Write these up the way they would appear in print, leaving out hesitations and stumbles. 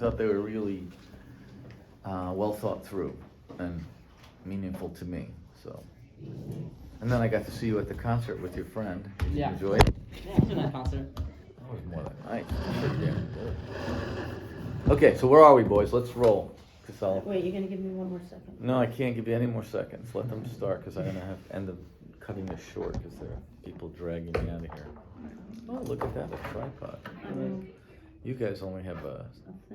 thought they were really well thought through and meaningful to me. So, and then I got to see you at the concert with your friend. Did you enjoy it? Yeah, it was a nice concert. That was more than nice. Yeah. Okay, so where are we, boys? Let's roll. Wait, you're gonna give me one more second? No, I can't give you any more seconds. Let them start, because I'm gonna have to end up cutting this short, because there are people dragging me out of here. Oh, look at that, a tripod. You guys only have a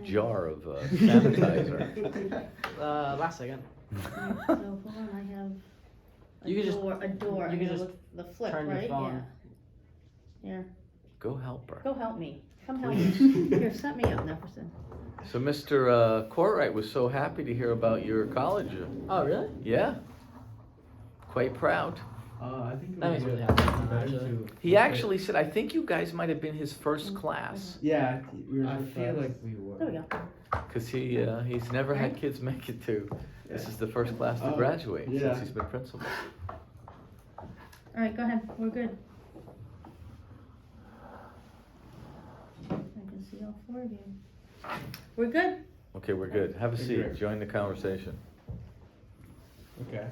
jar of sanitizer. Last second. So hold on, I have You can just- a door. you can just the flip, turn your right? phone. Yeah. Yeah. Go help her. Go help me. Come help me. Here, set me up, Neyferson. So Mr. Courtwright was so happy to hear about your college. Oh, really? Yeah. Quite proud. I think it That would makes be me really happy, better actually. to- He actually said, I think you guys might have been his first class. Yeah, we were I feel surprised. like we were. There we go. Because he's never had kids make it to, this is the first class to Oh, graduate yeah. since he's been principal. All right, go ahead. We're good. I can see all four of you. We're good. Okay, we're good. Have a Thank you. seat. Join the conversation. Okay.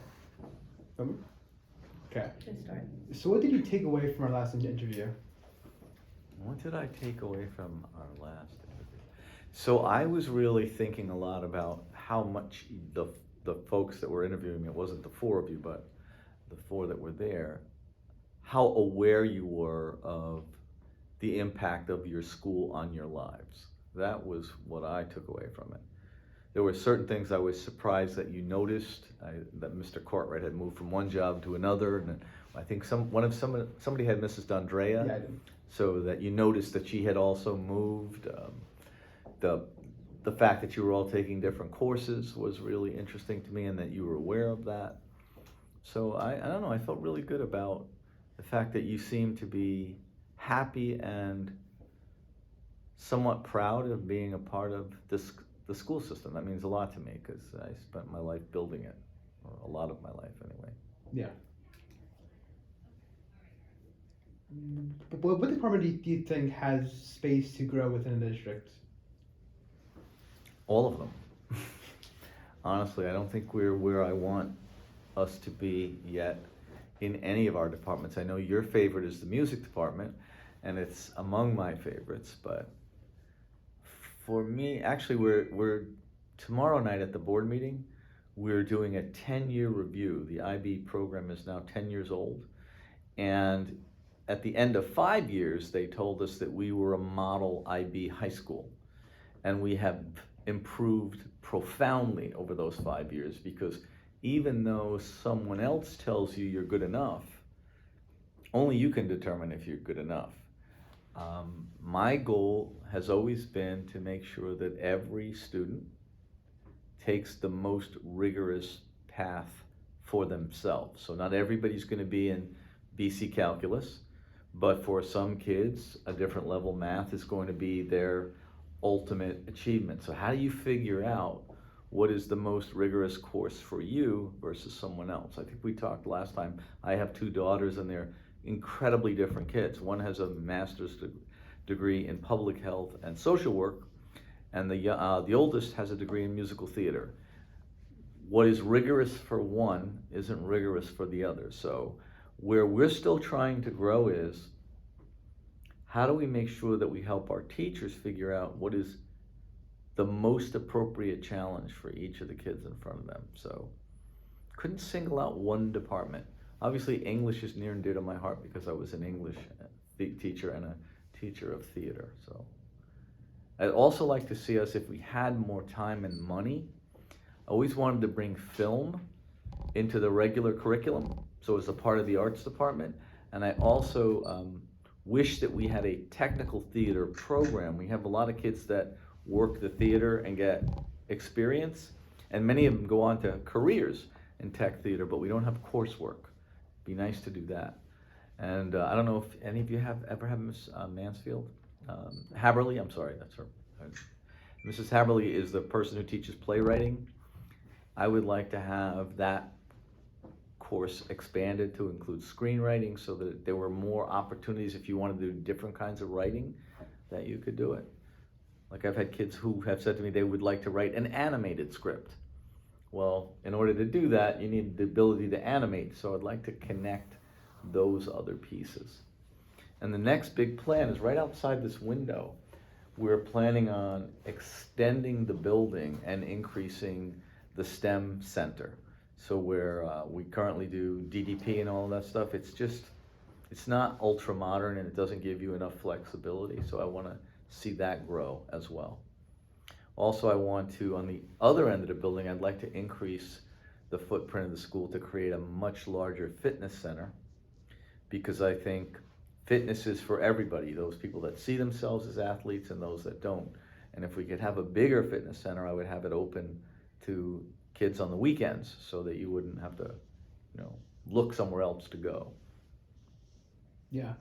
Okay. Good start. So what did you take away from our last interview? What did I take away from our last interview? So I was really thinking a lot about how much the folks that were interviewing me, it wasn't the four of you, but the four that were there, how aware you were of the impact of your school on your lives. That was what I took away from it. There were certain things I was surprised that you noticed, that Mr. Courtwright had moved from one job to another, and I think somebody had Mrs. D'Andrea. Yeah, I did. So that you noticed that she had also moved. The fact that you were all taking different courses was really interesting to me, and that you were aware of that. So I don't know, I felt really good about the fact that you seemed to be happy and somewhat proud of being a part of the school system. That means a lot to me, because I spent my life building it, or a lot of my life anyway. Yeah. But what department do you think has space to grow within the district? All of them. Honestly, I don't think we're where I want us to be yet in any of our departments. I know your favorite is the music department, and it's among my favorites, but for me, actually, we're tomorrow night at the board meeting, we're doing a 10-year review. The IB program is now 10 years old, and at the end of 5 years, they told us that we were a model IB high school, and we have improved profoundly over those 5 years, because even though someone else tells you you're good enough, only you can determine if you're good enough. My goal has always been to make sure that every student takes the most rigorous path for themselves. So not everybody's going to be in BC Calculus, but for some kids, a different level math is going to be their ultimate achievement. So how do you figure out what is the most rigorous course for you versus someone else? I think we talked last time. I have two daughters, and they're incredibly different kids. One has a master's degree in public health and social work, and the oldest has a degree in musical theater. What is rigorous for one isn't rigorous for the other. So where we're still trying to grow is, how do we make sure that we help our teachers figure out what is the most appropriate challenge for each of the kids in front of them? So couldn't single out one department. Obviously, English is near and dear to my heart, because I was an English teacher and a teacher of theater. So I'd also like to see us, if we had more time and money, I always wanted to bring film into the regular curriculum, so as a part of the arts department. And I also wish that we had a technical theater program. We have a lot of kids that work the theater and get experience, and many of them go on to careers in tech theater, but we don't have coursework. Be nice to do that. And I don't know if any of you have ever had Miss Mansfield? Haberly, I'm sorry, that's her. Mrs. Haberly is the person who teaches playwriting. I would like to have that course expanded to include screenwriting, so that there were more opportunities if you wanted to do different kinds of writing, that you could do it. Like I've had kids who have said to me they would like to write an animated script. Well, in order to do that, you need the ability to animate, so I'd like to connect those other pieces. And the next big plan is right outside this window. We're planning on extending the building and increasing the STEM center. So where we currently do DDP and all of that stuff, it's not ultra modern and it doesn't give you enough flexibility. So I want to see that grow as well. Also, I want to, on the other end of the building, I'd like to increase the footprint of the school to create a much larger fitness center, because I think fitness is for everybody, those people that see themselves as athletes and those that don't. And if we could have a bigger fitness center, I would have it open to kids on the weekends so that you wouldn't have to, look somewhere else to go. Yeah.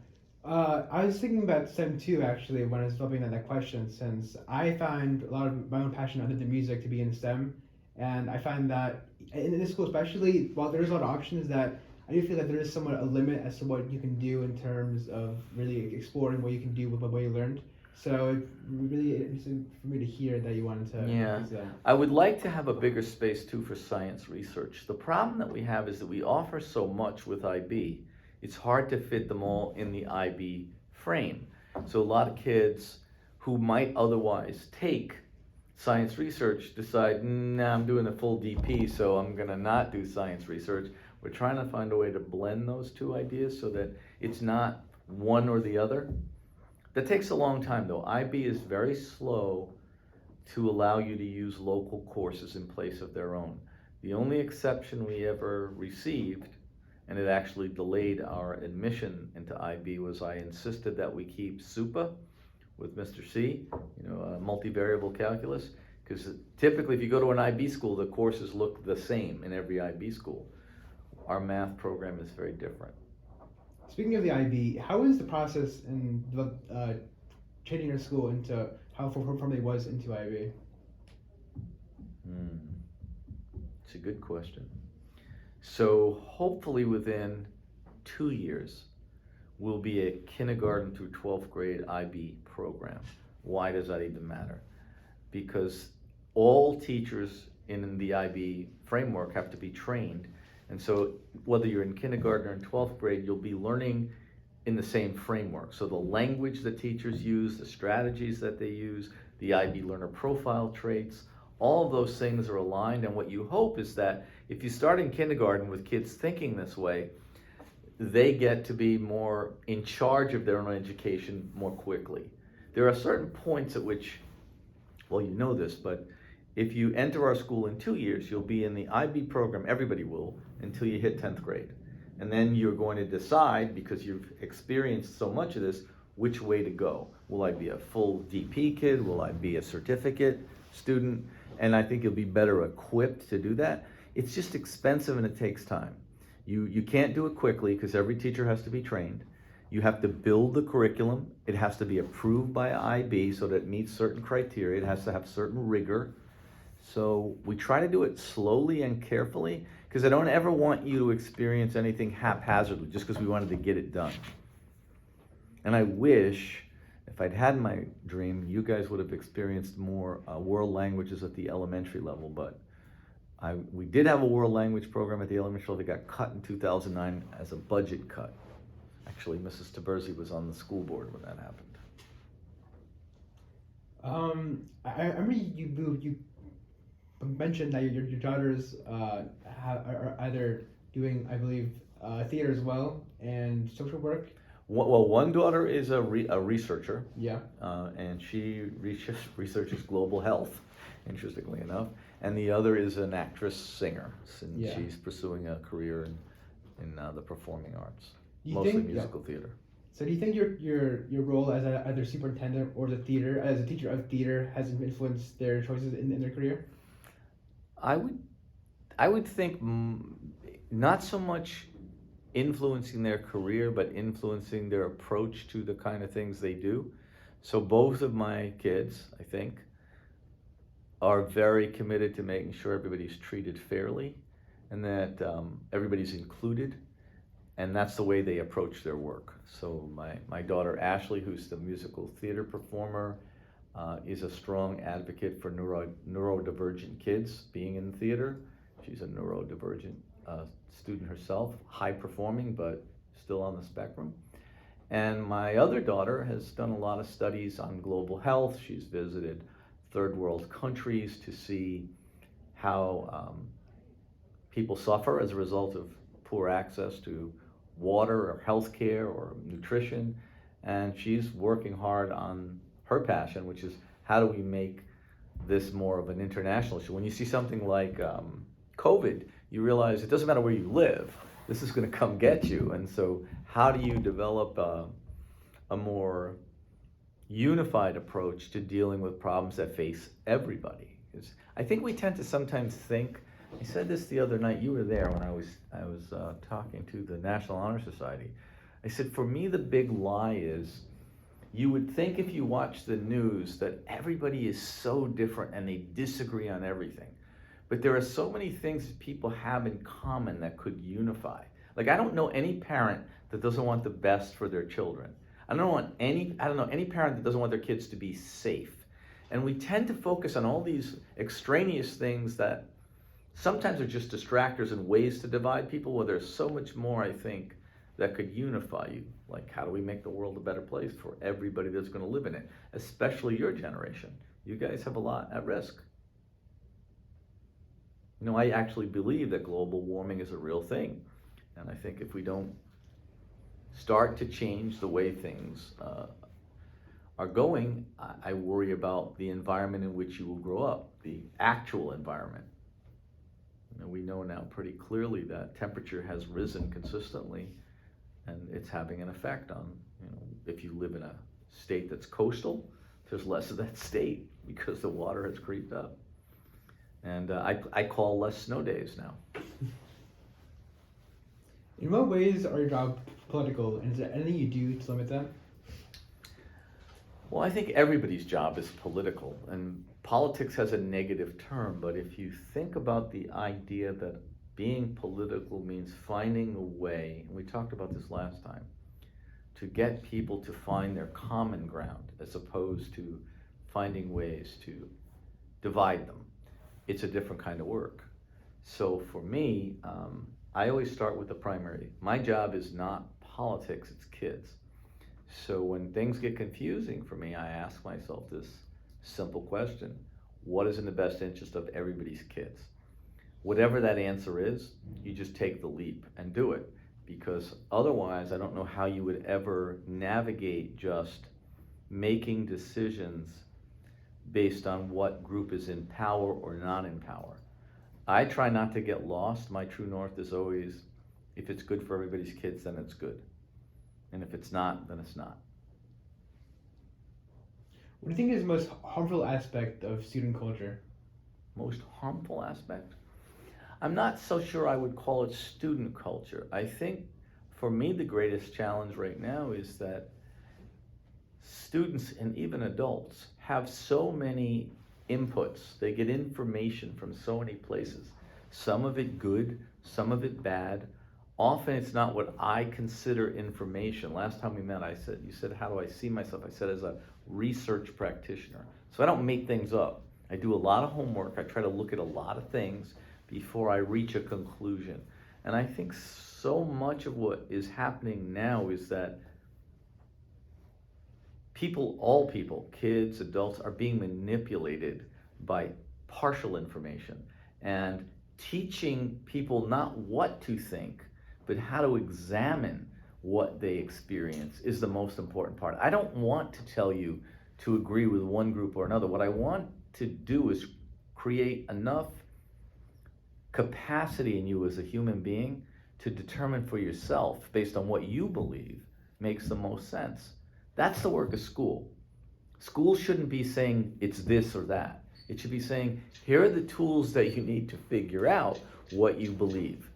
I was thinking about STEM too, actually, when I was developing that question, since I find a lot of my own passion other than music to be in STEM. And I find that in this school especially, while there's a lot of options, that I do feel that there is somewhat a limit as to what you can do in terms of really exploring what you can do with what you learned. So it's really interesting for me to hear that you wanted to increase that. I would like to have a bigger space too for science research. The problem that we have is that we offer so much with IB, it's hard to fit them all in the IB frame. So a lot of kids who might otherwise take science research decide, nah, I'm doing a full DP, so I'm gonna not do science research. We're trying to find a way to blend those two ideas so that it's not one or the other. That takes a long time though. IB is very slow to allow you to use local courses in place of their own. The only exception we ever received, and it actually delayed our admission into IB, was I insisted that we keep SUPA with Mr. C, multivariable calculus, because typically if you go to an IB school, the courses look the same in every IB school. Our math program is very different. Speaking of the IB, how is the process in changing your school into how formally it was into IB? It's a good question. So hopefully within 2 years, we'll be a kindergarten through 12th grade IB program. Why does that even matter? Because all teachers in the IB framework have to be trained. And so whether you're in kindergarten or in 12th grade, you'll be learning in the same framework. So the language that teachers use, the strategies that they use, the IB learner profile traits, all of those things are aligned. And what you hope is that if you start in kindergarten with kids thinking this way, they get to be more in charge of their own education more quickly. There are certain points at which, well, you know this, but if you enter our school in 2 years, you'll be in the IB program, everybody will, until you hit 10th grade. And then you're going to decide, because you've experienced so much of this, which way to go. Will I be a full DP kid? Will I be a certificate student? And I think you'll be better equipped to do that. It's just expensive and it takes time. You can't do it quickly because every teacher has to be trained. You have to build the curriculum. It has to be approved by IB so that it meets certain criteria. It has to have certain rigor. So we try to do it slowly and carefully, because I don't ever want you to experience anything haphazardly just because we wanted to get it done. And I wish, if I'd had my dream, you guys would have experienced more world languages at the elementary level, but we did have a world language program at the elementary level that got cut in 2009 as a budget cut. Actually, Mrs. Taberzi was on the school board when that happened. I remember you mentioned that your daughters are either doing, I believe, theater as well and social work. Well, one daughter is a researcher. Yeah. And she researches global health, interestingly enough. And the other is an actress singer, and Yeah. she's pursuing a career in the performing arts, Do you mostly think- musical theater. So do you think your role as either superintendent or as a teacher of theater has influenced their choices in their career? I would think not so much influencing their career, but influencing their approach to the kind of things they do. So both of my kids, I think, are very committed to making sure everybody's treated fairly and that everybody's included, and that's the way they approach their work. So my daughter Ashley, who's the musical theater performer, is a strong advocate for neurodivergent kids being in theater. She's a neurodivergent student herself, high performing, but still on the spectrum. And my other daughter has done a lot of studies on global health. She's visited third world countries to see how people suffer as a result of poor access to water or health care or nutrition. And she's working hard on her passion, which is how do we make this more of an international issue. When you see something like COVID, you realize it doesn't matter where you live, this is going to come get you. And so how do you develop a more unified approach to dealing with problems that face everybody? Because I think we tend to sometimes think, I said this the other night, you were there when I was talking to the National Honor Society. I said, for me, the big lie is you would think if you watch the news that everybody is so different and they disagree on everything. But there are so many things that people have in common that could unify. Like, I don't know any parent that doesn't want the best for their children. I don't know any parent that doesn't want their kids to be safe. And we tend to focus on all these extraneous things that sometimes are just distractors and ways to divide people, where there's so much more, I think, that could unify you. Like, how do we make the world a better place for everybody that's going to live in it, especially your generation? You guys have a lot at risk. You know, I actually believe that global warming is a real thing. And I think if we don't start to change the way things are going, I worry about the environment in which you will grow up, the actual environment. You know, we know now pretty clearly that temperature has risen consistently, and it's having an effect on, you know, if you live in a state that's coastal, there's less of that state because the water has creeped up. And I call less snow days now. In what ways are your job political, and is there anything you do to limit that? Well, I think everybody's job is political, and politics has a negative term, but if you think about the idea that being political means finding a way, and we talked about this last time, to get people to find their common ground as opposed to finding ways to divide them, it's a different kind of work. So for me, I always start with the primary. My job is not politics, it's kids. So when things get confusing for me, I ask myself this simple question: what is in the best interest of everybody's kids? Whatever that answer is, you just take the leap and do it, because otherwise I don't know how you would ever navigate just making decisions based on what group is in power or not in power. I try not to get lost. My true north is always, if it's good for everybody's kids, then it's good. And if it's not, then it's not. What do you think is the most harmful aspect of student culture? Most harmful aspect? I'm not so sure I would call it student culture. I think for me the greatest challenge right now is that students and even adults have so many inputs. They get information from so many places. Some of it good, some of it bad. Often it's not what I consider information. Last time we met, you said, how do I see myself? I said, as a research practitioner. So I don't make things up. I do a lot of homework. I try to look at a lot of things before I reach a conclusion. And I think so much of what is happening now is that all people, kids, adults, are being manipulated by partial information, and teaching people not what to think, but how to examine what they experience is the most important part. I don't want to tell you to agree with one group or another. What I want to do is create enough capacity in you as a human being to determine for yourself, based on what you believe makes the most sense. That's the work of school. School shouldn't be saying it's this or that. It should be saying, here are the tools that you need to figure out what you believe.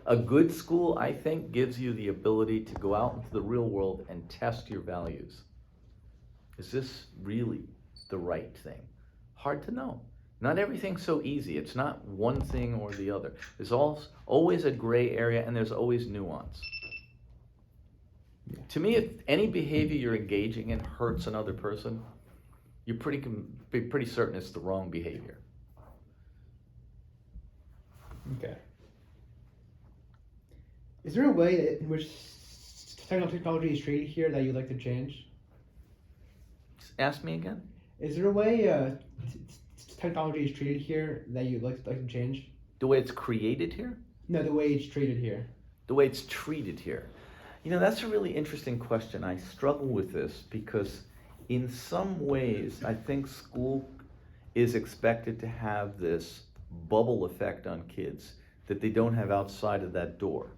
A good school, I think, gives you the ability to go out into the real world and test your values. Is this really the right thing? Hard to know. Not everything's so easy. It's not one thing or the other. There's always a gray area, and there's always nuance. To me, if any behavior you're engaging in hurts another person, you're be pretty certain it's the wrong behavior. Okay. Is there a way in which technology is treated here that you'd like to change? Ask me again. Is there a way technology is treated here that you'd like to change? The way it's created here? No, the way it's treated here. The way it's treated here. You know, that's a really interesting question. I struggle with this because in some ways, I think school is expected to have this bubble effect on kids that they don't have outside of that door.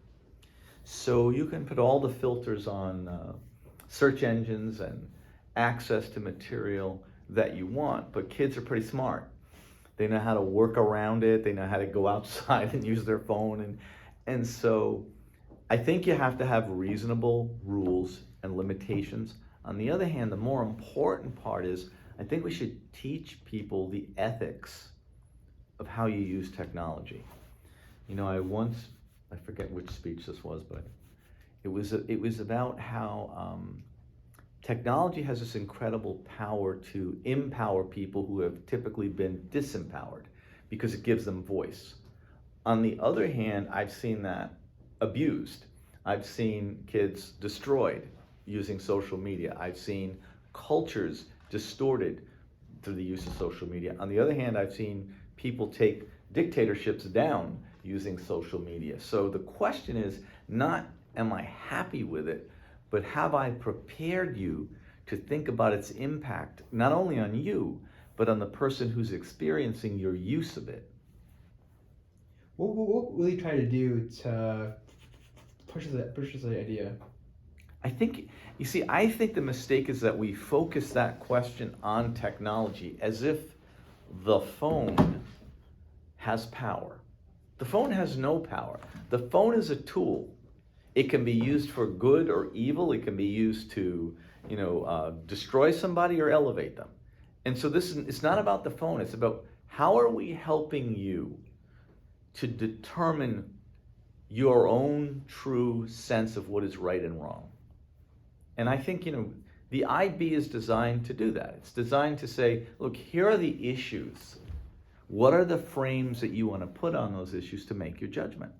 So you can put all the filters on search engines and access to material that you want, but kids are pretty smart. They know how to work around it. They know how to go outside and use their phone. And so I think you have to have reasonable rules and limitations. On the other hand, the more important part is I think we should teach people the ethics of how you use technology. You know, I forget which speech this was, but it was about how technology has this incredible power to empower people who have typically been disempowered because it gives them voice. On the other hand, I've seen that abused. I've seen kids destroyed using social media. I've seen cultures distorted through the use of social media. On the other hand, I've seen people take dictatorships down using social media. So the question is not, am I happy with it, but have I prepared you to think about its impact, not only on you, but on the person who's experiencing your use of it? What will you try to do to push this idea? I think the mistake is that we focus that question on technology as if the phone has power. The phone has no power. The phone is a tool. It can be used for good or evil. It can be used to, destroy somebody or elevate them. And so it's not about the phone. It's about how are we helping you to determine your own true sense of what is right and wrong. And I think, the IB is designed to do that. It's designed to say, look, here are the issues. What are the frames that you want to put on those issues to make your judgment?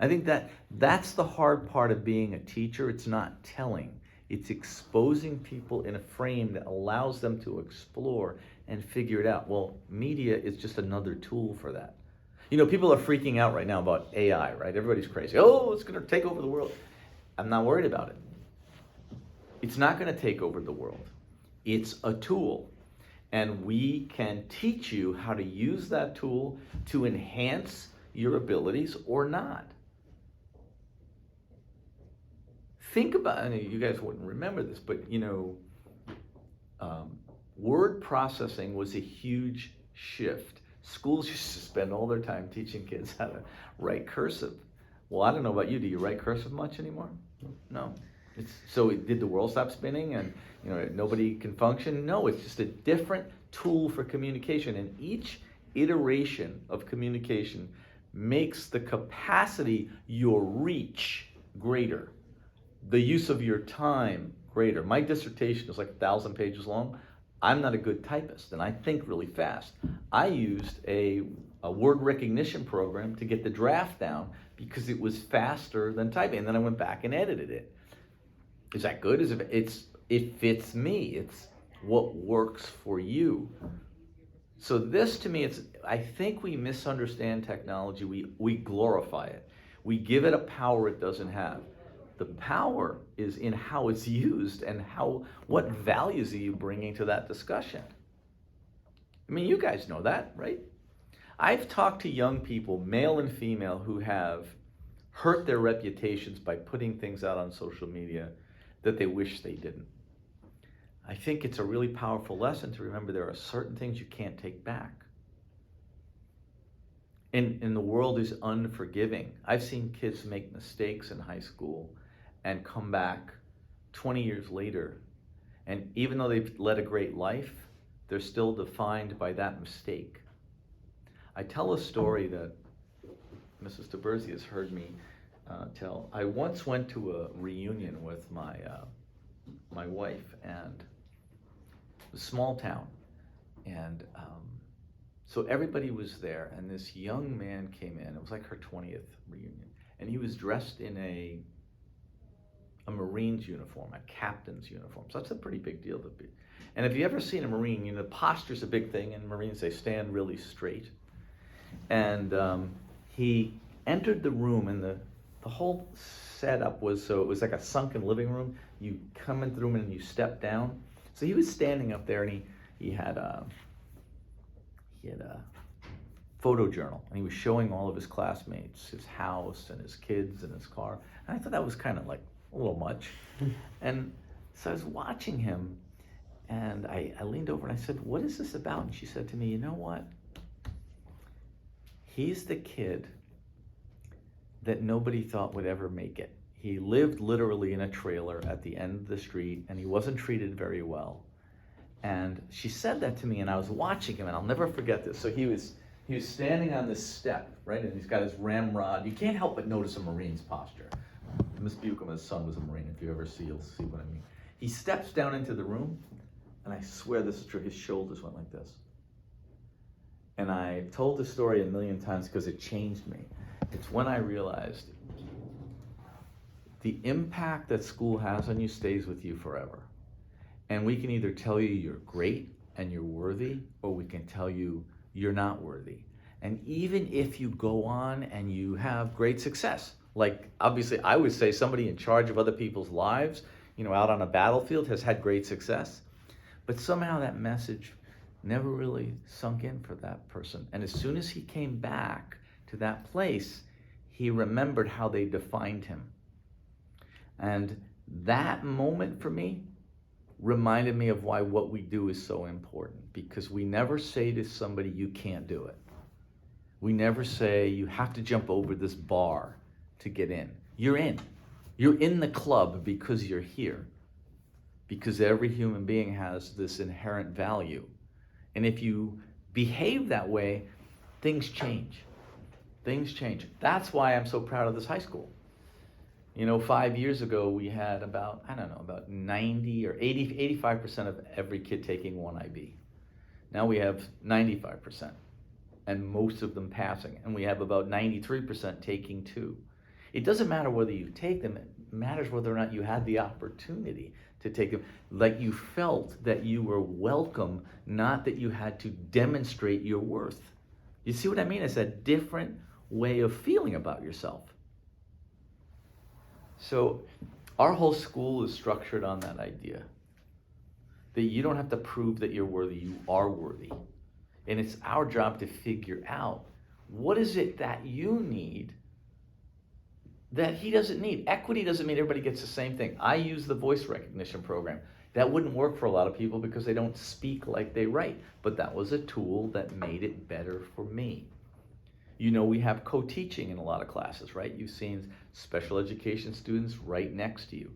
I think that's the hard part of being a teacher. It's not telling. It's exposing people in a frame that allows them to explore and figure it out. Well, media is just another tool for that. People are freaking out right now about AI, right? Everybody's crazy. Oh, it's going to take over the world. I'm not worried about it. It's not going to take over the world. It's a tool. And we can teach you how to use that tool to enhance your abilities or not. Think about, I know you guys wouldn't remember this, but word processing was a huge shift. Schools used to spend all their time teaching kids how to write cursive. Well, I don't know about you. Do you write cursive much anymore? No. So did the world stop spinning and nobody can function? No, it's just a different tool for communication. And each iteration of communication makes the capacity, your reach, greater. The use of your time greater. My dissertation is like 1,000 pages long. I'm not a good typist and I think really fast. I used a word recognition program to get the draft down because it was faster than typing. And then I went back and edited it. Is that good? It fits me. It's what works for you. So this to me, I think we misunderstand technology. We glorify it. We give it a power it doesn't have. The power is in how it's used and what values are you bringing to that discussion. I mean, you guys know that, right? I've talked to young people, male and female, who have hurt their reputations by putting things out on social media that they wish they didn't. I think it's a really powerful lesson to remember there are certain things you can't take back. And the world is unforgiving. I've seen kids make mistakes in high school and come back 20 years later. And even though they've led a great life, they're still defined by that mistake. I tell a story that Mrs. DeBerzi has heard me tell. I once went to a reunion with my wife, and a small town. And so everybody was there, and this young man came in. It was like her 20th reunion. And he was dressed in a Marine's uniform, a captain's uniform. So that's a pretty big deal to be. And if you ever seen a Marine, you know, posture's a big thing. And Marines, they stand really straight. And he entered the room, and the whole setup was, so it was like a sunken living room. You come into the room and you step down. So he was standing up there, and he had a photo journal, and he was showing all of his classmates his house and his kids and his car. And I thought that was kind of like a little much. And so I was watching him, and I leaned over and I said, "What is this about?" And she said to me, "You know what? He's the kid that nobody thought would ever make it. He lived literally in a trailer at the end of the street, and he wasn't treated very well." And she said that to me, and I was watching him, and I'll never forget this. So he was standing on this step, right? And he's got his ramrod. You can't help but notice a Marine's posture. Miss Buckham, his son, was a Marine. If you ever see, you'll see what I mean. He steps down into the room, and I swear this is true, his shoulders went like this. And I told the story a million times because it changed me. It's when I realized the impact that school has on you stays with you forever. And we can either tell you you're great and you're worthy, or we can tell you you're not worthy. And even if you go on and you have great success, like obviously I would say somebody in charge of other people's lives, you know, out on a battlefield has had great success, but somehow that message never really sunk in for that person. And as soon as he came back to that place, he remembered how they defined him. And that moment for me reminded me of why what we do is so important, because we never say to somebody, you can't do it. We never say, you have to jump over this bar to get in. You're in. You're in the club because you're here. Because every human being has this inherent value. And if you behave that way, things change. Things change. That's why I'm so proud of this high school. You know, 5 years ago, we had about 90 or 85% of every kid taking one IB. Now we have 95%, and most of them passing. And we have about 93% taking two. It doesn't matter whether you take them, it matters whether or not you had the opportunity to take them. Like you felt that you were welcome, not that you had to demonstrate your worth. You see what I mean? It's a different way of feeling about yourself. So our whole school is structured on that idea that you don't have to prove that you're worthy, you are worthy. And it's our job to figure out what is it that you need that he doesn't need. Equity doesn't mean everybody gets the same thing. I use the voice recognition program. That wouldn't work for a lot of people because they don't speak like they write, but that was a tool that made it better for me. You know, we have co-teaching in a lot of classes, right? You've seen special education students right next to you.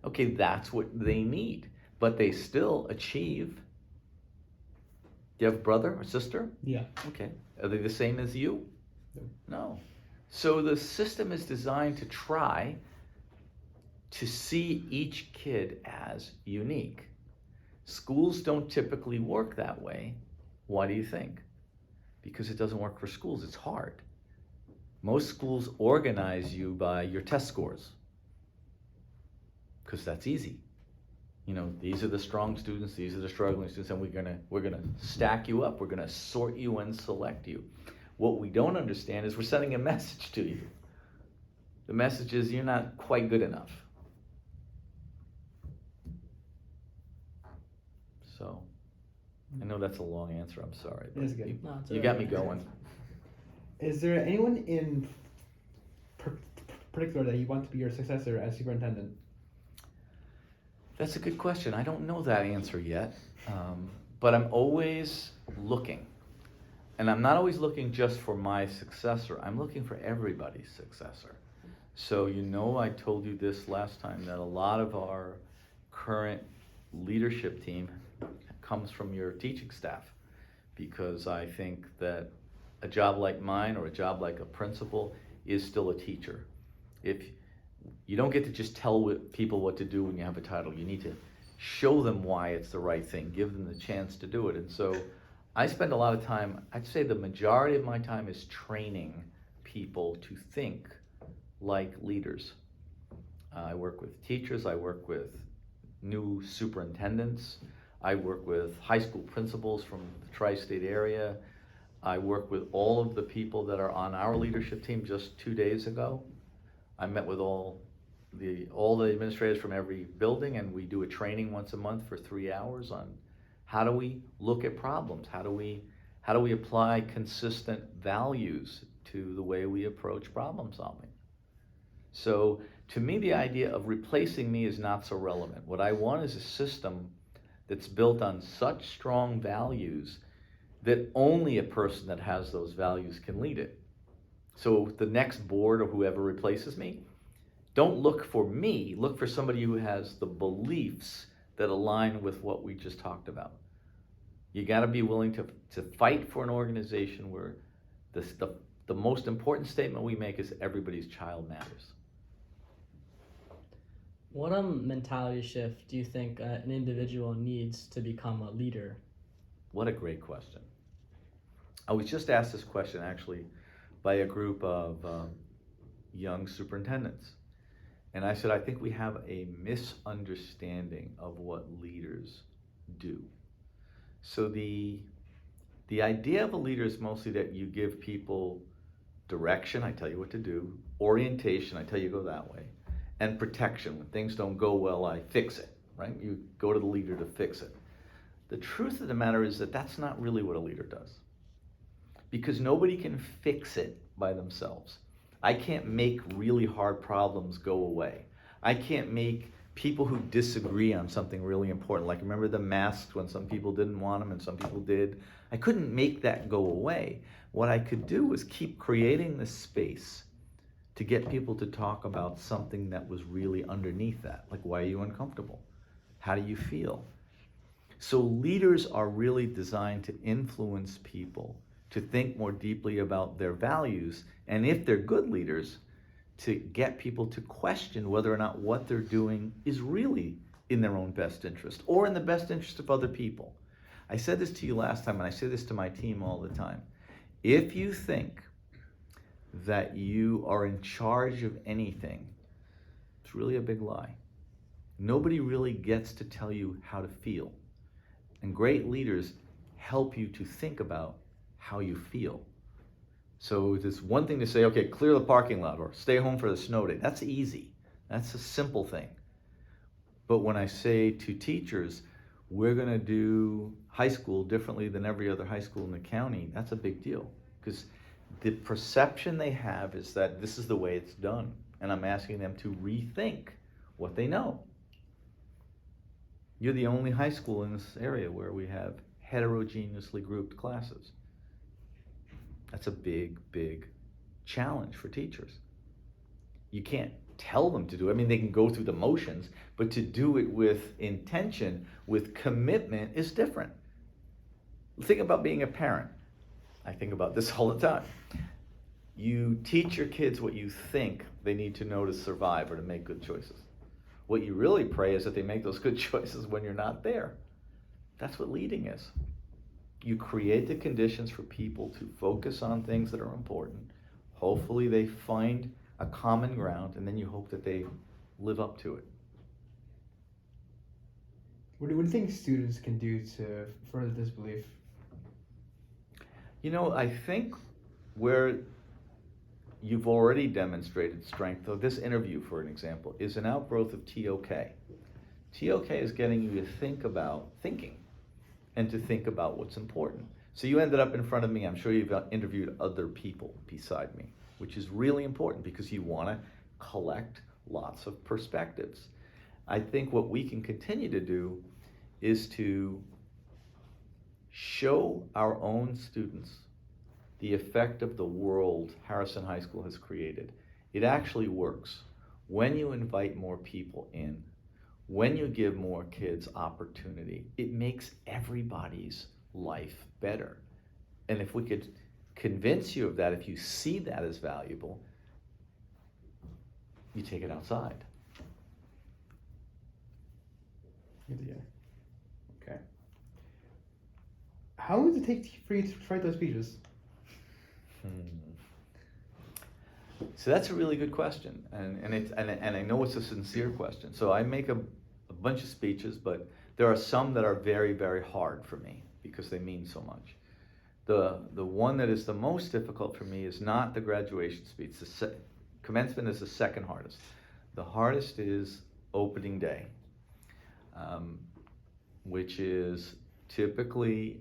Okay, that's what they need, but they still achieve. Do you have a brother or sister? Yeah. Okay. Are they the same as you? No. So the system is designed to try to see each kid as unique. Schools don't typically work that way. Why do you think? Because it doesn't work for schools. It's hard. Most schools organize you by your test scores because that's easy. You know, these are the strong students, these are the struggling students, and we're gonna stack you up. We're gonna sort you and select you. What we don't understand is we're sending a message to you. The message is you're not quite good enough. So, I know that's a long answer, I'm sorry. But It's good. No, it's you all got right. me going. Is there anyone in particular that you want to be your successor as superintendent? That's a good question. I don't know that answer yet, but I'm always looking. And I'm not always looking just for my successor. I'm looking for everybody's successor. So you know, I told you this last time, that a lot of our current leadership team comes from your teaching staff, because I think that a job like mine or a job like a principal is still a teacher. If you don't get to just tell people what to do when you have a title, you need to show them why it's the right thing, give them the chance to do it. And so I spend a lot of time, I'd say the majority of my time is training people to think like leaders. I work with teachers, I work with new superintendents, I work with high school principals from the tri-state area. I work with all of the people that are on our leadership team. Just 2 days ago, I met with all the administrators from every building, and we do a training once a month for 3 hours on how do we look at problems, how do we apply consistent values to the way we approach problem solving. So to me, the idea of replacing me is not so relevant. What I want is a system that's built on such strong values that only a person that has those values can lead it. So the next board or whoever replaces me, don't look for me, look for somebody who has the beliefs that align with what we just talked about. You gotta be willing to fight for an organization where the most important statement we make is everybody's child matters. What mentality shift do you think an individual needs to become a leader? What a great question. I was just asked this question actually by a group of young superintendents. And I said, I think we have a misunderstanding of what leaders do. So the idea of a leader is mostly that you give people direction, I tell you what to do, orientation, I tell you go that way, and protection. When things don't go well, I fix it, right? You go to the leader to fix it. The truth of the matter is that that's not really what a leader does, because nobody can fix it by themselves. I can't make really hard problems go away. I can't make people who disagree on something really important, like remember the masks when some people didn't want them and some people did. I couldn't make that go away. What I could do was keep creating this space to get people to talk about something that was really underneath that. Like, why are you uncomfortable? How do you feel? So leaders are really designed to influence people to think more deeply about their values, and if they're good leaders, to get people to question whether or not what they're doing is really in their own best interest or in the best interest of other people. I said this to you last time, and I say this to my team all the time. If you think that you are in charge of anything, it's really a big lie. Nobody really gets to tell you how to feel. And great leaders help you to think about how you feel. So it's one thing to say, okay, clear the parking lot or stay home for the snow day. That's easy. That's a simple thing. But when I say to teachers, we're gonna do high school differently than every other high school in the county, that's a big deal. Because the perception they have is that this is the way it's done. And I'm asking them to rethink what they know. You're the only high school in this area where we have heterogeneously grouped classes. That's a big, big challenge for teachers. You can't tell them to do it. I mean, they can go through the motions, but to do it with intention, with commitment is different. Think about being a parent. I think about this all the time. You teach your kids what you think they need to know to survive or to make good choices. What you really pray is that they make those good choices when you're not there. That's what leading is. You create the conditions for people to focus on things that are important. Hopefully they find a common ground, and then you hope that they live up to it. What do you think students can do to further this belief? You know, I think where you've already demonstrated strength, though this interview, for an example, is an outgrowth of TOK. TOK is getting you to think about thinking and to think about what's important. So you ended up in front of me. I'm sure you've interviewed other people beside me, which is really important because you want to collect lots of perspectives. I think what we can continue to do is to show our own students the effect of the world Harrison High School has created. It actually works. When you invite more people in, when you give more kids opportunity, it makes everybody's life better. And if we could convince you of that, if you see that as valuable, you take it outside. Good to hear. Okay. How long does it take for you to write those speeches? So that's a really good question, and I know it's a sincere question. So I make a bunch of speeches, but there are some that are very, very hard for me because they mean so much. The one that is the most difficult for me is not the graduation speech. Commencement is the second hardest. The hardest is opening day, which is typically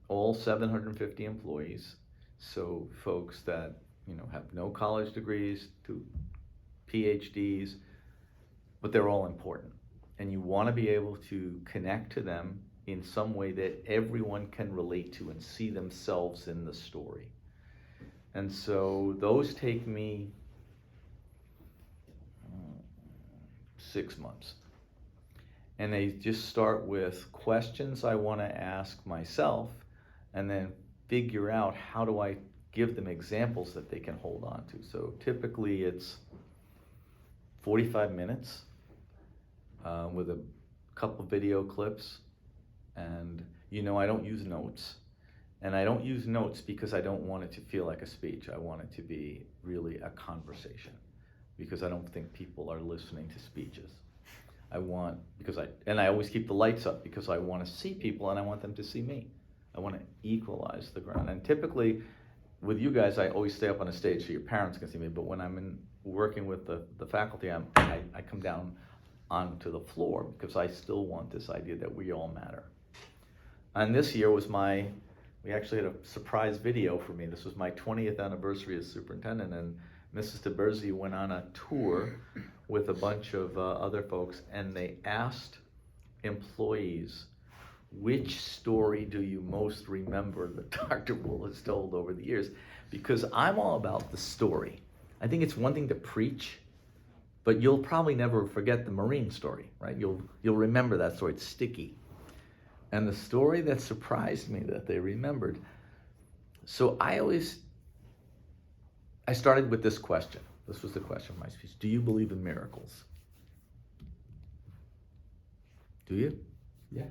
all 750 employees. So folks that have no college degrees to PhDs, but they're all important. And you want to be able to connect to them in some way that everyone can relate to and see themselves in the story. And so those take me 6 months. And they just start with questions I want to ask myself and then figure out how do I give them examples that they can hold on to. So typically it's 45 minutes with a couple video clips. And I don't use notes. And I don't use notes because I don't want it to feel like a speech. I want it to be really a conversation because I don't think people are listening to speeches. I always keep the lights up because I want to see people and I want them to see me. I want to equalize the ground. And typically with you guys, I always stay up on a stage so your parents can see me. But when I'm working with the faculty, I come down onto the floor because I still want this idea that we all matter. And this year was we actually had a surprise video for me. This was my 20th anniversary as superintendent, and Mrs. DeBerzy went on a tour with a bunch of other folks, and they asked employees, which story do you most remember that Dr. Wool has told over the years? Because I'm all about the story. I think it's one thing to preach, but you'll probably never forget the Marine story, right? You'll remember that story. It's sticky. And the story that surprised me that they remembered. So I started with this question. This was the question of my speech. Do you believe in miracles? Do you? Yeah.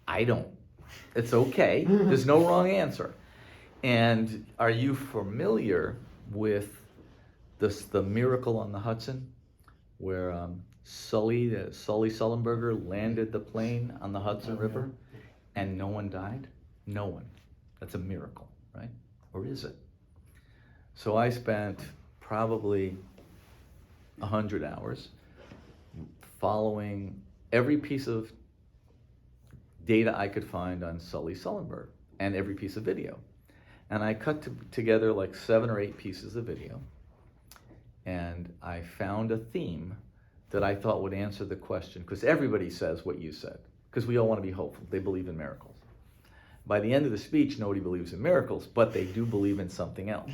I don't. It's okay. There's no wrong answer. And are you familiar with the miracle on the Hudson where Sully Sullenberger landed the plane on the Hudson River and no one died? No one. That's a miracle, right? Or is it? So I spent probably 100 hours following every piece of data I could find on Sully Sullenberger and every piece of video. And I cut together like 7 or 8 pieces of video. And I found a theme that I thought would answer the question, because everybody says what you said, because we all want to be hopeful. They believe in miracles. By the end of the speech, nobody believes in miracles, but they do believe in something else.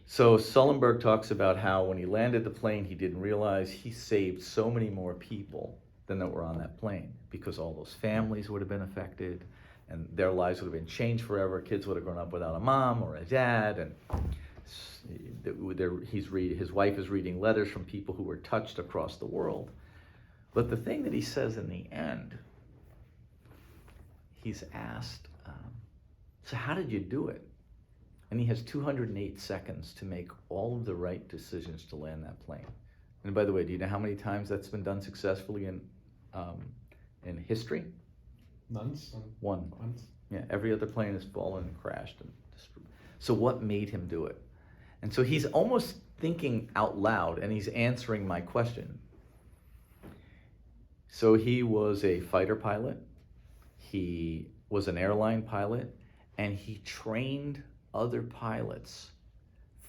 So Sullenberg talks about how when he landed the plane, he didn't realize he saved so many more people than that were on that plane, because all those families would have been affected, and their lives would have been changed forever. Kids would have grown up without a mom or a dad, and his wife is reading letters from people who were touched across the world. But the thing that he says in the end, he's asked, so how did you do it? And he has 208 seconds to make all of the right decisions to land that plane. And by the way, do you know how many times that's been done successfully in history? Once. One. Yeah, every other plane has fallen and crashed and destroyed. So what made him do it? And so he's almost thinking out loud, and he's answering my question. So he was a fighter pilot, he was an airline pilot, and he trained other pilots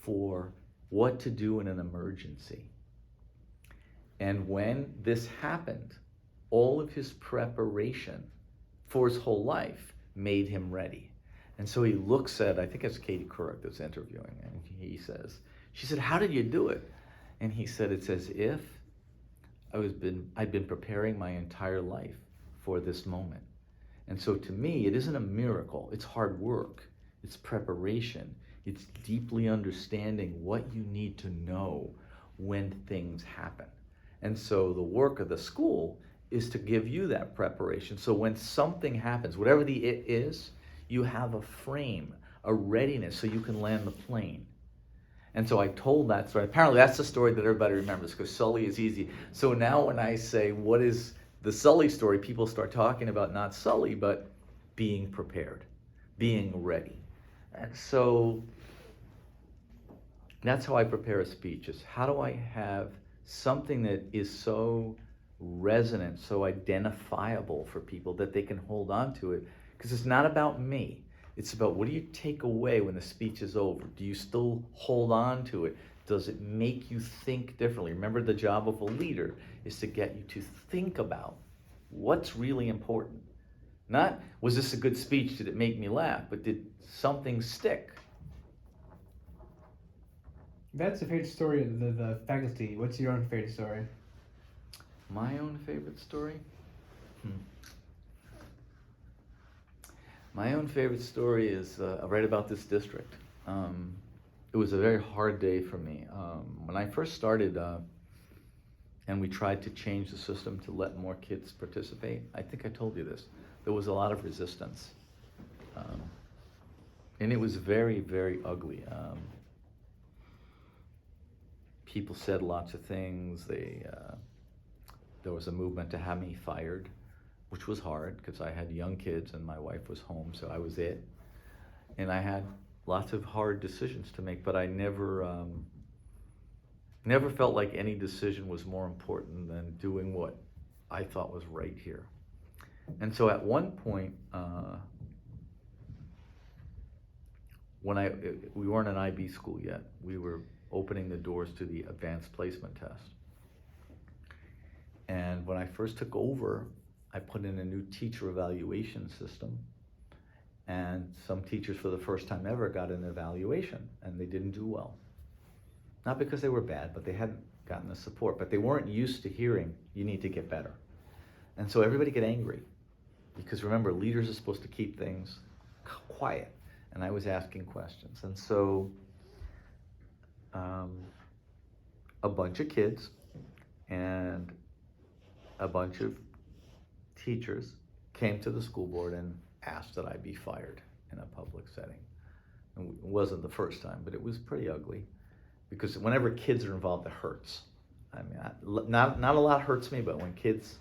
for what to do in an emergency. And when this happened, all of his preparation for his whole life made him ready. And so he looks at, I think it's Katie Couric that's interviewing, and she said, how did you do it? And he said, it's as if I'd been preparing my entire life for this moment. And so to me, it isn't a miracle, it's hard work, it's preparation, it's deeply understanding what you need to know when things happen. And so the work of the school is to give you that preparation. So when something happens, whatever the it is, you have a frame, a readiness, so you can land the plane. And so I told that story. Apparently that's the story that everybody remembers, because Sully is easy. So now when I say, what is the Sully story, people start talking about not Sully, but being prepared, being ready. And so that's how I prepare a speech, is how do I have something that is so resonant, so identifiable for people that they can hold on to it. Because it's not about me. It's about, what do you take away when the speech is over? Do you still hold on to it? Does it make you think differently? Remember, the job of a leader is to get you to think about what's really important. Not, was this a good speech? Did it make me laugh? But did something stick? That's a favorite story of the faculty. What's your own favorite story? My own favorite story? My own favorite story is right about this district. It was a very hard day for me. When I first started, and we tried to change the system to let more kids participate, I think I told you this, there was a lot of resistance. And it was very, very ugly. People said lots of things. There was a movement to have me fired, which was hard because I had young kids and my wife was home, so I was it. And I had lots of hard decisions to make, but I never felt like any decision was more important than doing what I thought was right here. And so at one point, we weren't an IB school yet, we were opening the doors to the advanced placement test. And when I first took over, I put in a new teacher evaluation system, and some teachers for the first time ever got an evaluation, and they didn't do well. Not because they were bad, but they hadn't gotten the support, but they weren't used to hearing, you need to get better. And so everybody got angry, because remember, leaders are supposed to keep things quiet, and I was asking questions. And so a bunch of kids and a bunch of teachers came to the school board and asked that I be fired in a public setting. And it wasn't the first time, but it was pretty ugly, because whenever kids are involved, it hurts. I mean, not a lot hurts me, but when kids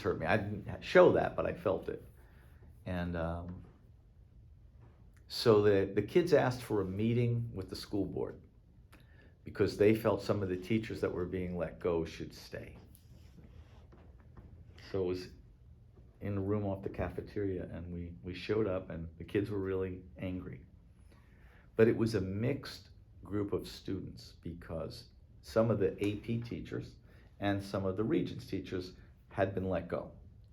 hurt me. I didn't show that, but I felt it. And so the kids asked for a meeting with the school board because they felt some of the teachers that were being let go should stay. So it was in a room off the cafeteria, and we showed up, and the kids were really angry. But it was a mixed group of students, because some of the AP teachers and some of the Regents teachers had been let go.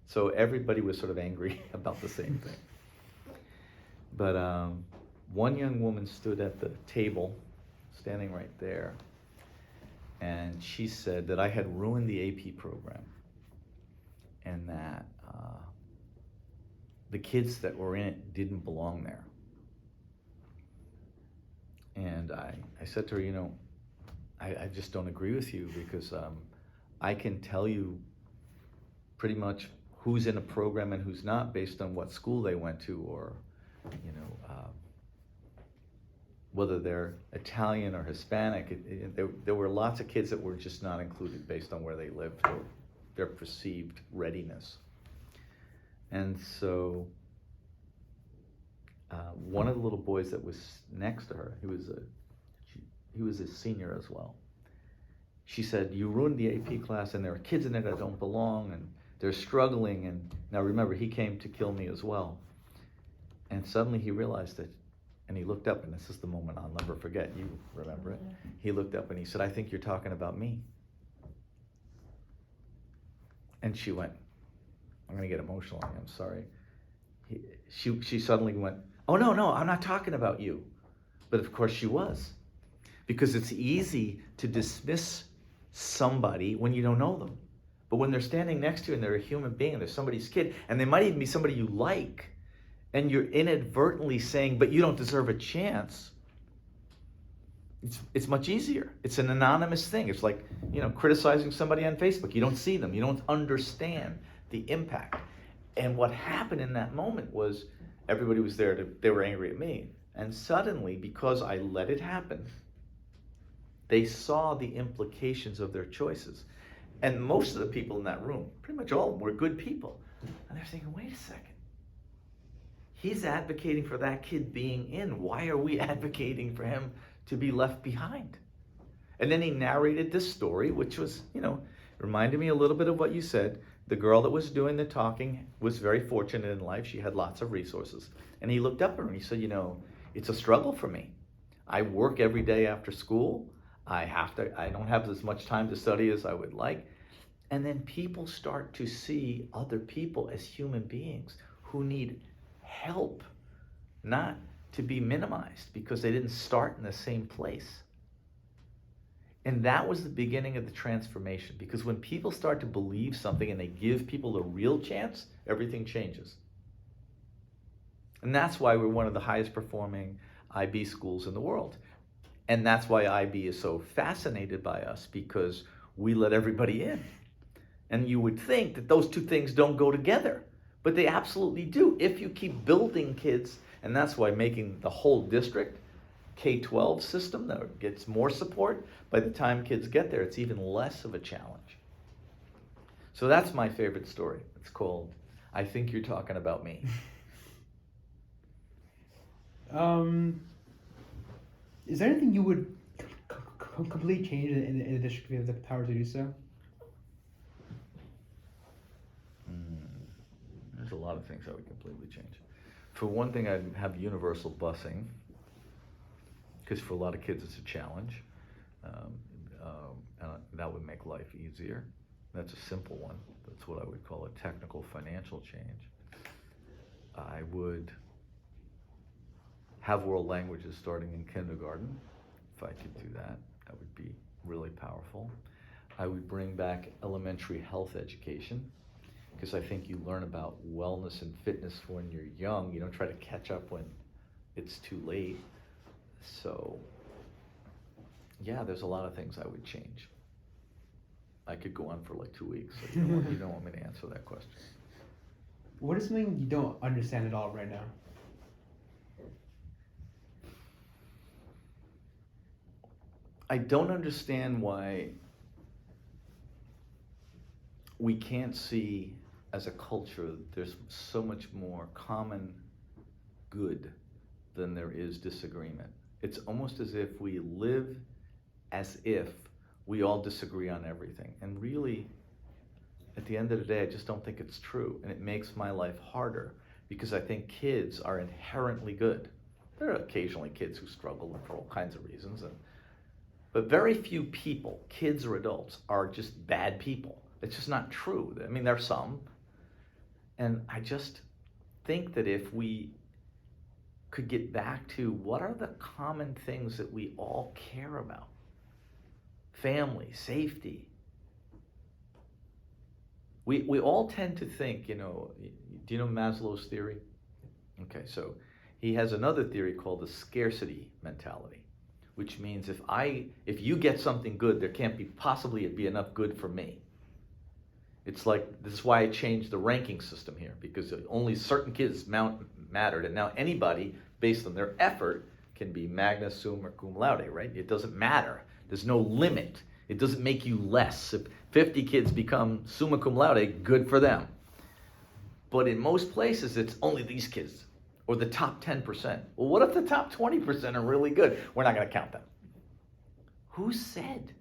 So everybody was sort of angry about the same thing. But one young woman stood at the table, standing right there, and she said that I had ruined the AP program, and that the kids that were in it didn't belong there. And I said to her, I just don't agree with you, because I can tell you pretty much who's in a program and who's not based on what school they went to, or whether they're Italian or Hispanic. There were lots of kids that were just not included based on where they lived or their perceived readiness. And so one of the little boys that was next to her, he was a senior as well. She said, you ruined the AP class, and there are kids in it that don't belong, and they're struggling. And now remember, he came to kill me as well. And suddenly he realized it, and he looked up, and this is the moment I'll never forget. You remember it. He looked up and he said, I think you're talking about me. And she went, I'm going to get emotional on you, I'm sorry. She suddenly went, oh, no, I'm not talking about you. But of course she was. Because it's easy to dismiss somebody when you don't know them. But when they're standing next to you and they're a human being and they're somebody's kid, and they might even be somebody you like, and you're inadvertently saying, but you don't deserve a chance, it's much easier. It's an anonymous thing. It's like, criticizing somebody on Facebook. You don't see them. You don't understand the impact. And what happened in that moment was everybody was there they were angry at me. And suddenly, because I let it happen, they saw the implications of their choices. And most of the people in that room, pretty much all of them, were good people. And they're thinking, wait a second. He's advocating for that kid being in. Why are we advocating for him to be left behind? And then he narrated this story, which was, reminded me a little bit of what you said. The girl that was doing the talking was very fortunate in life. She had lots of resources. And he looked up at her and he said, it's a struggle for me. I work every day after school. I don't have as much time to study as I would like. And then people start to see other people as human beings who need help, not to be minimized because they didn't start in the same place. And that was the beginning of the transformation, because when people start to believe something and they give people a real chance, everything changes. And that's why we're one of the highest performing IB schools in the world. And that's why IB is so fascinated by us, because we let everybody in. And you would think that those two things don't go together, but they absolutely do if you keep building kids. And that's why making the whole district K-12 system that gets more support, by the time kids get there, it's even less of a challenge. So that's my favorite story. It's called I Think You're Talking About Me. Is there anything you would completely change in the district if you have the power to do so? There's a lot of things I would completely change. For one thing, I'd have universal busing, because for a lot of kids it's a challenge. That would make life easier. That's a simple one. That's what I would call a technical financial change. I would have world languages starting in kindergarten. If I could do that, that would be really powerful. I would bring back elementary health education, because I think you learn about wellness and fitness when you're young. You don't try to catch up when it's too late. So, yeah, there's a lot of things I would change. I could go on for like 2 weeks. So you don't want me to answer that question. What is something you don't understand at all right now? I don't understand why we can't see as a culture there's so much more common good than there is disagreement. It's almost as if we live as if we all disagree on everything. And really, at the end of the day, I just don't think it's true. And it makes my life harder, because I think kids are inherently good. There are occasionally kids who struggle for all kinds of reasons. But very few people, kids or adults, are just bad people. It's just not true. I mean, there are some. And I just think that if we could get back to what are the common things that we all care about? Family, safety. We all tend to think, do you know Maslow's theory? Okay, so he has another theory called the scarcity mentality, which means if you get something good, there can't possibly be enough good for me. It's like, this is why I changed the ranking system here, because only certain kids mattered, and now anybody, based on their effort, can be magna sum or cum laude, right? It doesn't matter. There's no limit. It doesn't make you less. If 50 kids become summa cum laude, good for them. But in most places, it's only these kids, or the top 10%. Well, what if the top 20% are really good? We're not going to count them. Who said?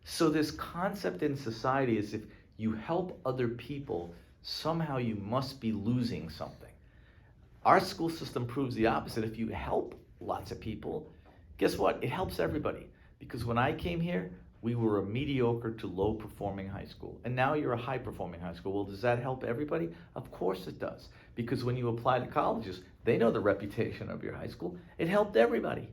So this concept in society is if you help other people, somehow you must be losing something. Our school system proves the opposite. If you help lots of people, guess what? It helps everybody. Because when I came here, we were a mediocre to low performing high school. And now you're a high performing high school. Well, does that help everybody? Of course it does. Because when you apply to colleges, they know the reputation of your high school. It helped everybody.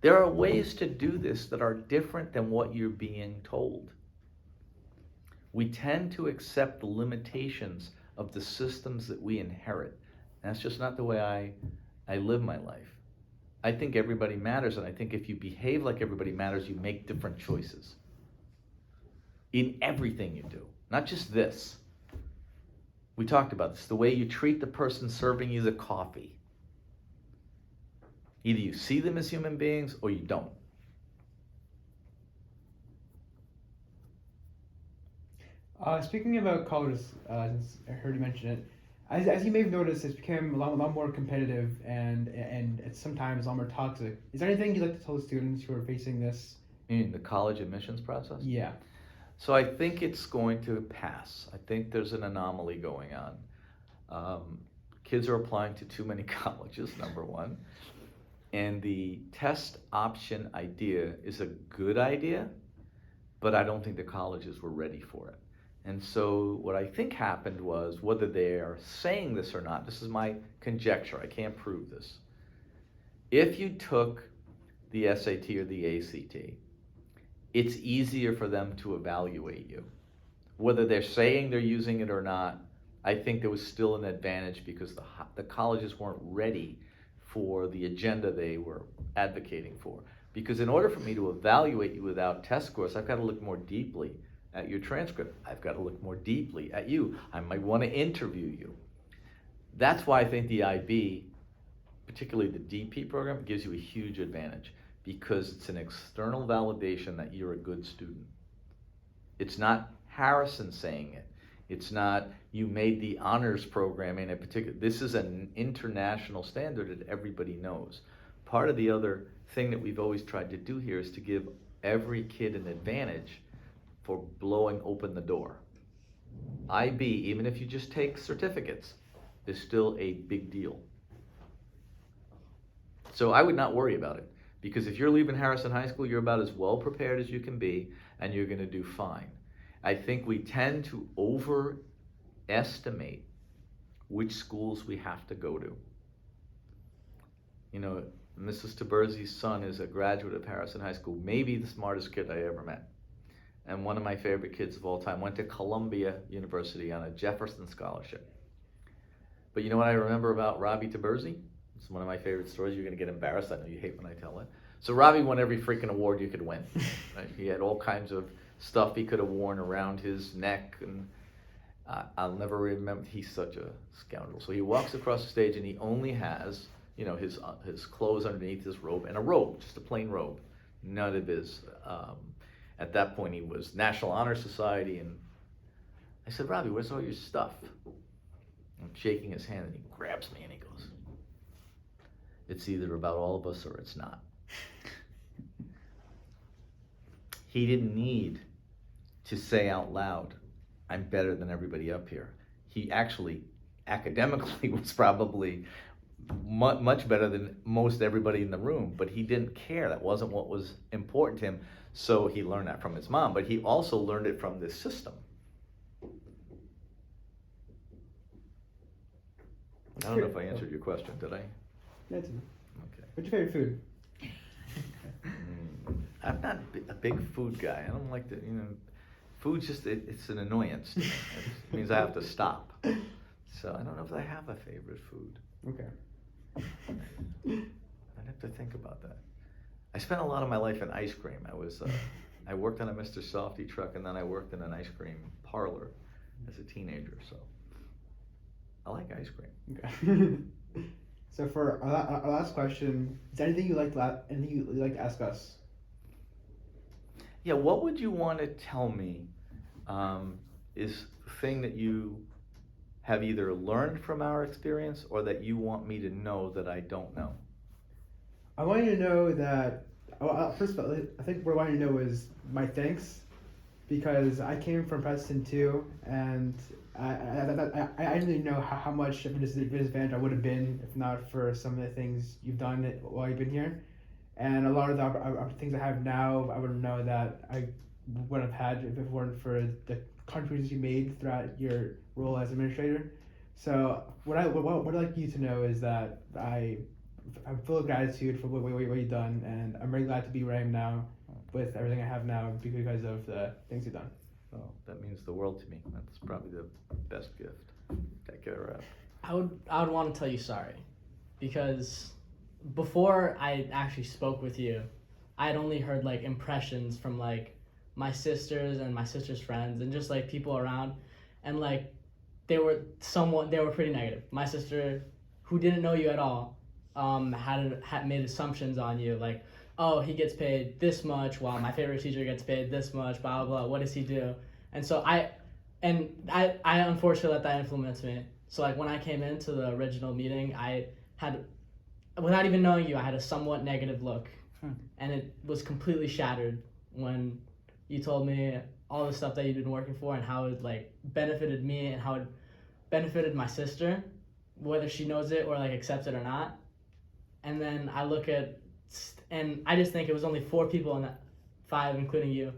There are ways to do this that are different than what you're being told. We tend to accept the limitations of the systems that we inherit. And that's just not the way I live my life. I think everybody matters, and I think if you behave like everybody matters, you make different choices. In everything you do, not just this. We talked about this, the way you treat the person serving you the coffee. Either you see them as human beings or you don't. Speaking about college, since I heard you mention it, as you may have noticed, it's become a lot more competitive and it's sometimes a lot more toxic. Is there anything you'd like to tell the students who are facing this? In the college admissions process? Yeah. So I think it's going to pass. I think there's an anomaly going on. Kids are applying to too many colleges, number one. And the test option idea is a good idea, but I don't think the colleges were ready for it. And so what I think happened was, whether they are saying this or not, this is my conjecture, I can't prove this. If you took the SAT or the ACT, it's easier for them to evaluate you. Whether they're saying they're using it or not, I think there was still an advantage because the colleges weren't ready for the agenda they were advocating for. Because in order for me to evaluate you without test scores, I've got to look more deeply at your transcript. I've got to look more deeply at you. I might want to interview you. That's why I think the IB, particularly the DP program, gives you a huge advantage, because it's an external validation that you're a good student. It's not Harrison saying it. It's not you made the honors program in a particular, this is an international standard that everybody knows. Part of the other thing that we've always tried to do here is to give every kid an advantage for blowing open the door. IB, even if you just take certificates, is still a big deal. So I would not worry about it, because if you're leaving Harrison High School, you're about as well prepared as you can be, and you're gonna do fine. I think we tend to overestimate which schools we have to go to. You know, Mrs. Taberzi's son is a graduate of Harrison High School, maybe the smartest kid I ever met. And one of my favorite kids of all time, went to Columbia University on a Jefferson scholarship. But you know what I remember about Robbie Taberzi? It's one of my favorite stories. You're gonna get embarrassed, I know you hate when I tell it. So Robbie won every freaking award you could win. Right? He had all kinds of stuff he could have worn around his neck, and I'll never remember, he's such a scoundrel. So he walks across the stage and he only has, you know, his clothes underneath his robe, and a robe, just a plain robe. None of his, at that point he was National Honor Society, and I said, Robbie, where's all your stuff? I'm shaking his hand and he grabs me and he goes, it's either about all of us or it's not. He didn't need to say out loud, I'm better than everybody up here. He actually, academically, was probably much better than most everybody in the room, but he didn't care. That wasn't what was important to him. So he learned that from his mom, but he also learned it from this system. I don't know if I answered your question, did I? That's Okay. What's your favorite food? I'm not a big food guy. I don't like to, you know, food's just, it's an annoyance to me. It means I have to stop. So I don't know if I have a favorite food. Okay. I'd have to think about that. I spent a lot of my life in ice cream. I worked on a Mr. Softy truck, and then I worked in an ice cream parlor as a teenager, so I like ice cream. Okay. So for our last question, is there anything you'd like to ask us? Yeah, what would you want to tell me is the thing that you have either learned from our experience or that you want me to know that I don't know? I want you to know that, first of all, I think what I want you to know is my thanks, because I came from Preston too, and I didn't really know how much of a disadvantage I would have been if not for some of the things you've done while you've been here. And a lot of the things I have now, I wouldn't know that I wouldn't have had if it weren't for the contributions you made throughout your role as administrator. So what I'd like you to know is that I'm full of gratitude for what you've done, and I'm very glad to be where I am now with everything I have now because of the things you've done. Well, that means the world to me. That's probably the best gift I could ever have. I would want to tell you sorry, because before I actually spoke with you, I had only heard like impressions from like my sisters and my sister's friends and just like people around, and like they were pretty negative. My sister, who didn't know you at all, had made assumptions on you, like, oh, he gets paid this much while my favorite teacher gets paid this much, blah blah blah. What does he do? And so I unfortunately let that influence me. So like when I came into the original meeting, I had, without even knowing you, I had a somewhat negative look, and it was completely shattered when you told me all the stuff that you'd been working for and how it like benefited me and how it benefited my sister, whether she knows it or like accepts it or not. And then I look at, and I just think it was only 4 people in that 5, including you.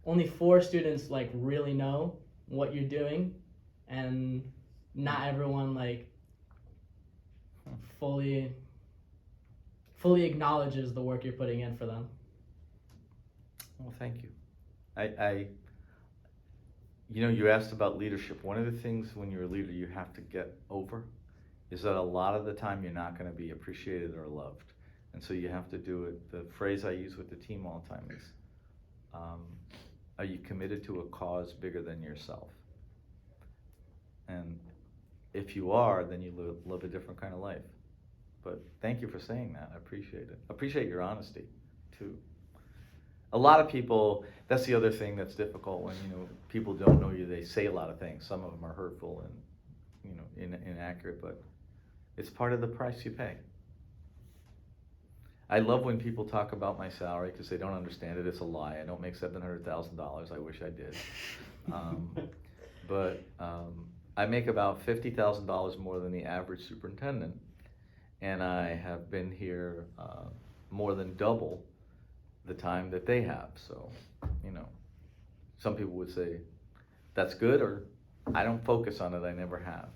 Only 4 students like really know what you're doing, and not everyone like fully acknowledges the work you're putting in for them. Well, thank you. You asked about leadership. One of the things when you're a leader you have to get over is that a lot of the time you're not going to be appreciated or loved. And so you have to do it. The phrase I use with the team all the time is, are you committed to a cause bigger than yourself? And if you are, then you live a different kind of life. But thank you for saying that. I appreciate it. I appreciate your honesty, too. A lot of people, that's the other thing that's difficult when, people don't know you. They say a lot of things. Some of them are hurtful and, inaccurate, but it's part of the price you pay. I love when people talk about my salary because they don't understand it. It's a lie. I don't make $700,000. I wish I did. But I make about $50,000 more than the average superintendent, and I have been here more than double the time that they have. So, some people would say that's good, or I don't focus on it. I never have.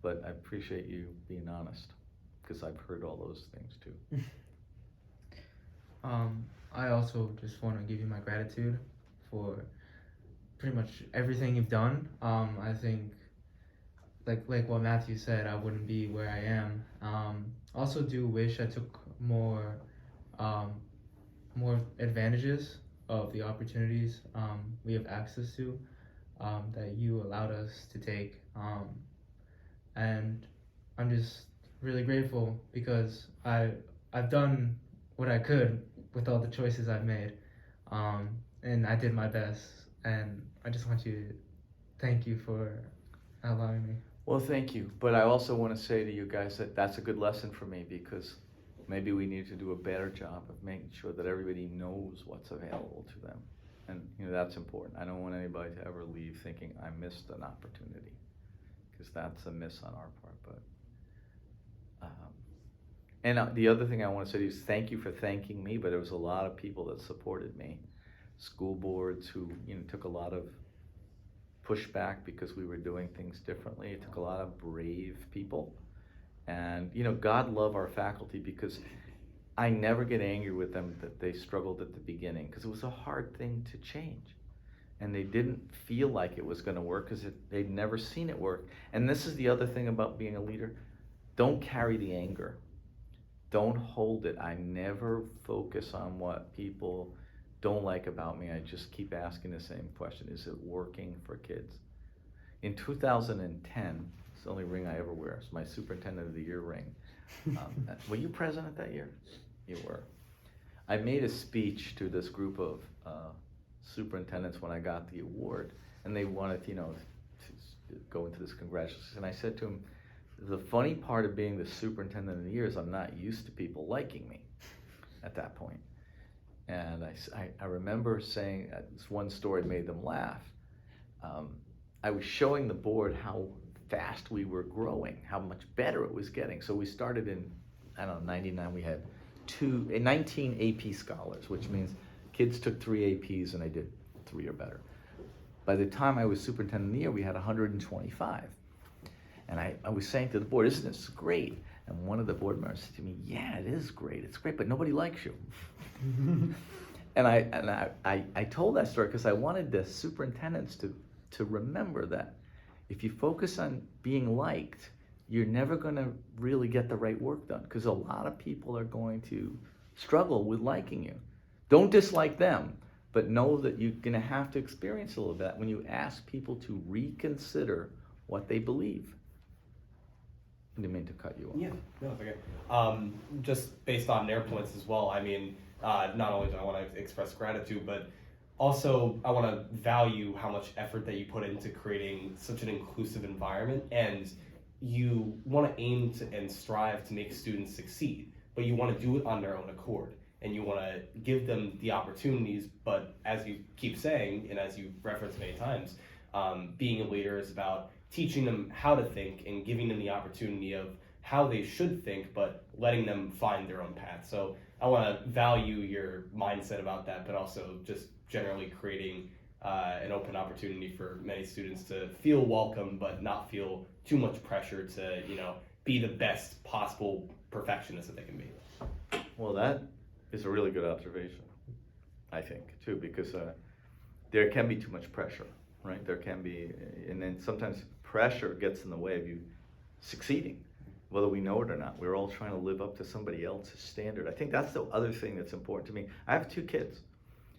But I appreciate you being honest, because I've heard all those things too. I also just want to give you my gratitude for pretty much everything you've done. I think, like what Matthew said, I wouldn't be where I am. Also do wish I took more advantages of the opportunities we have access to, that you allowed us to take. And I'm just really grateful because I've done what I could with all the choices I've made, and I did my best, and I just want to thank you for allowing me. Well, thank you. But I also want to say to you guys that that's a good lesson for me, because maybe we need to do a better job of making sure that everybody knows what's available to them. And that's important. I don't want anybody to ever leave thinking I missed an opportunity, because that's a miss on our part. But and the other thing I want to say to you is thank you for thanking me, but there was a lot of people that supported me. School boards who took a lot of pushback because we were doing things differently. It took a lot of brave people. And God love our faculty, because I never get angry with them that they struggled at the beginning, because it was a hard thing to change. And they didn't feel like it was going to work because they'd never seen it work. And this is the other thing about being a leader. Don't carry the anger. Don't hold it. I never focus on what people don't like about me. I just keep asking the same question. Is it working for kids? In 2010, it's the only ring I ever wear. It's my Superintendent of the Year ring. Were you president that year? You were. I made a speech to this group of superintendents when I got the award, and they wanted, to go into this congratulations. And I said to them, the funny part of being the Superintendent of the Year is I'm not used to people liking me at that point. And I remember saying, this one story made them laugh. I was showing the board how fast we were growing, how much better it was getting. So we started in, 99, we had 19 AP scholars, which means kids took 3 APs and I did 3 or better. By the time I was Superintendent of the Year, we had 125. And I was saying to the board, isn't this great? And one of the board members said to me, yeah, it is great. It's great, but nobody likes you. And I told that story because I wanted the superintendents to remember that if you focus on being liked, you're never going to really get the right work done, because a lot of people are going to struggle with liking you. Don't dislike them, but know that you're going to have to experience a little bit when you ask people to reconsider what they believe. I didn't mean to cut you off. Yeah, no, it's okay. Just based on their points as well, I mean, not only do I want to express gratitude, but also I want to value how much effort that you put into creating such an inclusive environment, and you want to aim to and strive to make students succeed, but you want to do it on their own accord, and you want to give them the opportunities. But as you keep saying, and as you referenced many times, being a leader is about teaching them how to think and giving them the opportunity of how they should think, but letting them find their own path. So I want to value your mindset about that, but also just generally creating an open opportunity for many students to feel welcome, but not feel too much pressure to, be the best possible perfectionist that they can be. Well, that is a really good observation, I think, too, because there can be too much pressure, right? There can be, and then sometimes pressure gets in the way of you succeeding, whether we know it or not. We're all trying to live up to somebody else's standard. I think that's the other thing that's important to me. I have 2 kids.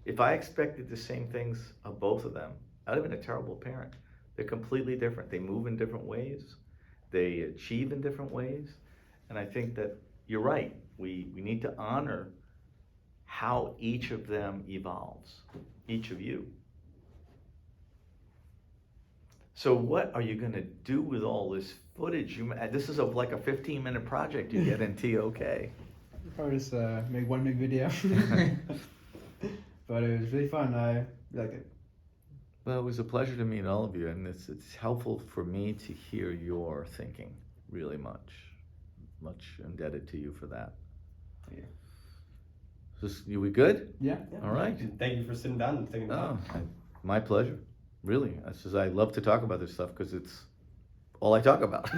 If I expected the same things of both of them, I'd have been a terrible parent. They're completely different. They move in different ways. They achieve in different ways. And I think that you're right. We need to honor how each of them evolves, each of you. So what are you going to do with all this footage? This is like a 15-minute project you get in TOK. Probably just make one big video. But it was really fun. I liked it. Well, it was a pleasure to meet all of you, and it's helpful for me to hear your thinking, really much. Much indebted to you for that. Yeah. You we good? Yeah. All right. Thank you for sitting down and taking the time. My pleasure. Really. I love to talk about this stuff because it's all I talk about.